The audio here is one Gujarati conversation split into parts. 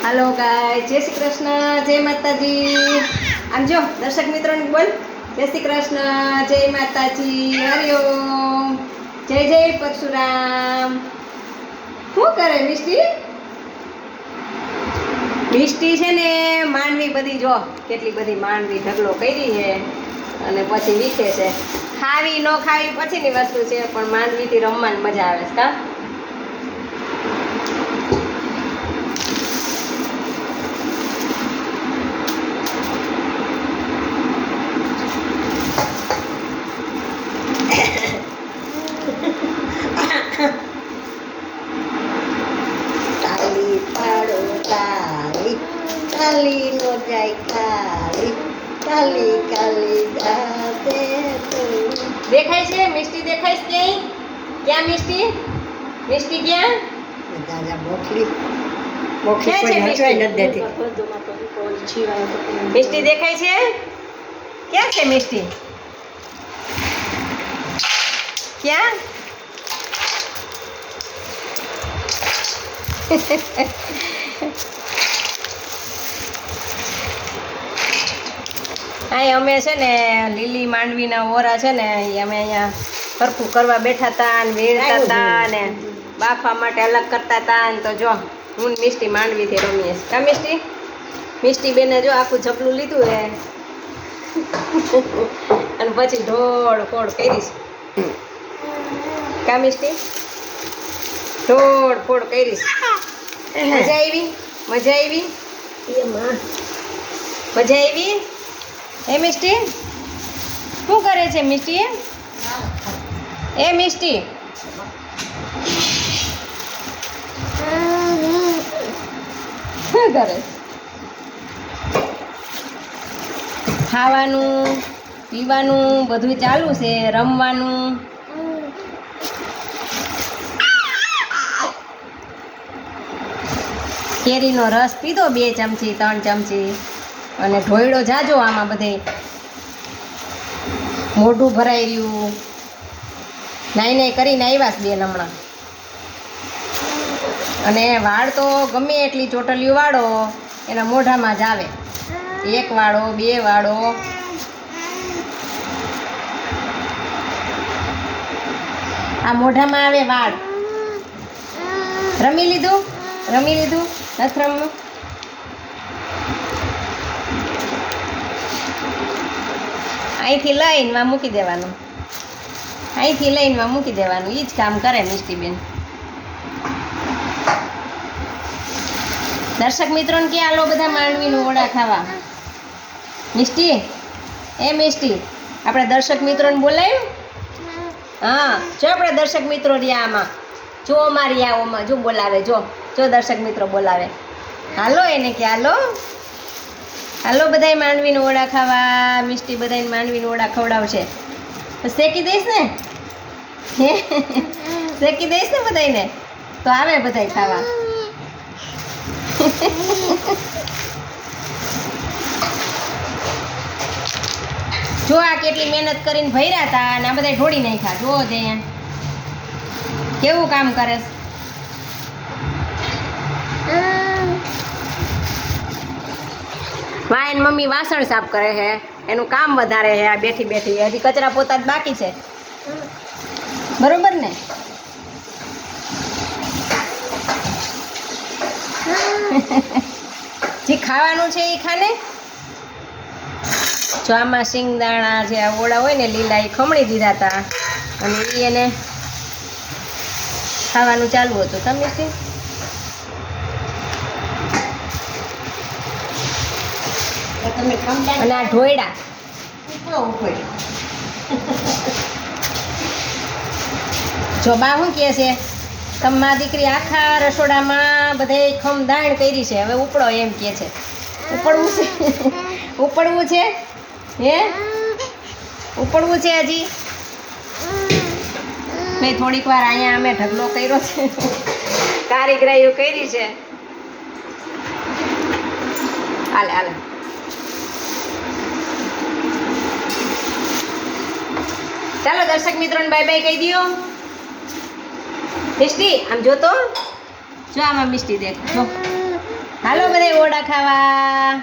हेलो गाइस, जय श्री कृष्ण, जय माताजी। आम जो दर्शक मित्रों ने बोल, जय श्री कृष्ण, जय माताजी, हरिओम, जय जय परशुराम। શું કરે મિષ્ટી? મિષ્ટી છે ને માંડવી બધી જો કેટલી બધી માંડવી ઢગલો કરી છે અને પછી વીખે છે. ખાવી ન ખાવી પછીની વસ્તુ છે, પણ માંડવીથી રમવાની મજા આવે છે. કા કાલી નો જાય કાલી કાલી કાલી જાતે દેખાય છે? મિષ્ટી દેખાય છે? ક્યાં મિષ્ટી? મિષ્ટી ક્યાં? દાદા બોખડી ક્યાં છે કોઈ મિષ્ટી? નચવાઈ નથી દેતી. મિષ્ટી દેખાય છે? ક્યાં છે મિષ્ટી? ક્યાં? અહીં અમે છે ને લીલી માંડવીના ઓરા છે ને ઈ અમે અહીંયા સરખું કરવા બેઠા હતા ને વેણતા હતા ને બાફવા માટે અલગ કરતા હતા ને તો જો હું ને મિષ્ટી માંડવીથી રમીએ છીએ. કા મિષ્ટી? મિષ્ટી બેને જો આખું ઝપલું લીધું હે અને પછી ઢોળ ફોડ કરીશ. કા મિષ્ટી? ઢોળ ફોડ કરીશ. મજા આવી? મજા આવી? એમાં મજા આવી? એ મિષ્ટી શું કરે છે મિષ્ટી? એ મિષ્ટી શું કરે? ખાવાનું પીવાનું બધું ચાલુ છે, રમવાનું. કેરીનો રસ પીધો 2 ચમચી 3 ચમચી અને ઢોયડો જાજો આમાં બધે. મોઢું ભરાઈ રહ્યું. નાઈ નાઈ કરીને આવ્યા બેન હમણાં. અને વાળ તો ગમે એટલી ચોટલીઓ વાળો એના મોઢામાં જ આવે. 1 વાળો 2 વાળો. આ મોઢામાં આવે વાળ. રમી લીધું? રમી લીધું? નથી રમવું? અહીંથી લઈને માં મૂકી દેવાનું. અહીંથી લઈને માં મૂકી દેવાનું. એ જ કામ કરે મિષ્ટીબેન. દર્શક મિત્રોને કે આલો બધા માંડવીનું ઓળા ખાવા. મિષ્ટી, એ મિષ્ટી, આપણે દર્શક મિત્રોને બોલાવ્યું? હા, જો આપણે દર્શક મિત્રો રહ્યા આમાં. જો અમારી આઓમાં જો બોલાવે, જો જો દર્શક મિત્રો બોલાવે. હાલો એને કે હાલો હાલો બધાય માંડવીનું ઓળા ખાવા. મિષ્ટી બધાને માંડવીનું ઓળા ખવડાવશે. તો શેકી દઈશ ને? શેકી દઈશ ને બધાને? તો આવે બધાય ખાવા. જો આ કેટલી મહેનત કરીને ભર્યા હતા અને આ બધા ઢોળી નાખ્યા. જો જ અહીંયા કેવું કામ કરે છે. વાયન મમ્મી વાસણ સાફ કરે છે, એનું કામ વધારે છે. આ બેઠી બેઠી હજી કચરા પોતા જ બાકી છે. બરોબર ને? જે ખાવાનું છે એ ખાને. જો આમાં સિંગદાણા જે આ ઓળા હોય ને લીલા એ ખમણી દીધા હતા અને એ એને ખાવાનું ચાલુ હતું. તમે શું? તમે ખમતા અને આ ઢોયડા ઉપર જો બા શું કહે છે? તમારી દીકરી આખા રસોડામાં બધે ખમદાણ કરી છે, હવે ઉપડો એમ કહે છે. ઉપડવું છે? ઉપડવું છે? હે ઉપડવું છે હજી? મેં થોડીક વાર અહીંયા અમે ઢગલો કર્યો છે, કારીગરાઈઓ કરી છે. હાલે હાલે. ચાલો દર્શક મિત્રોને બાય બાય કહી દો. મિષ્ટી આમ જોતો, જો આમાં મિષ્ટી દેખ, જો હાલો બધા ઓડા ખાવા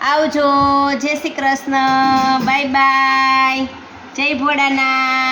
આવજો. જય શ્રી કૃષ્ણ. Bye bye. જય ભોળાનાથ.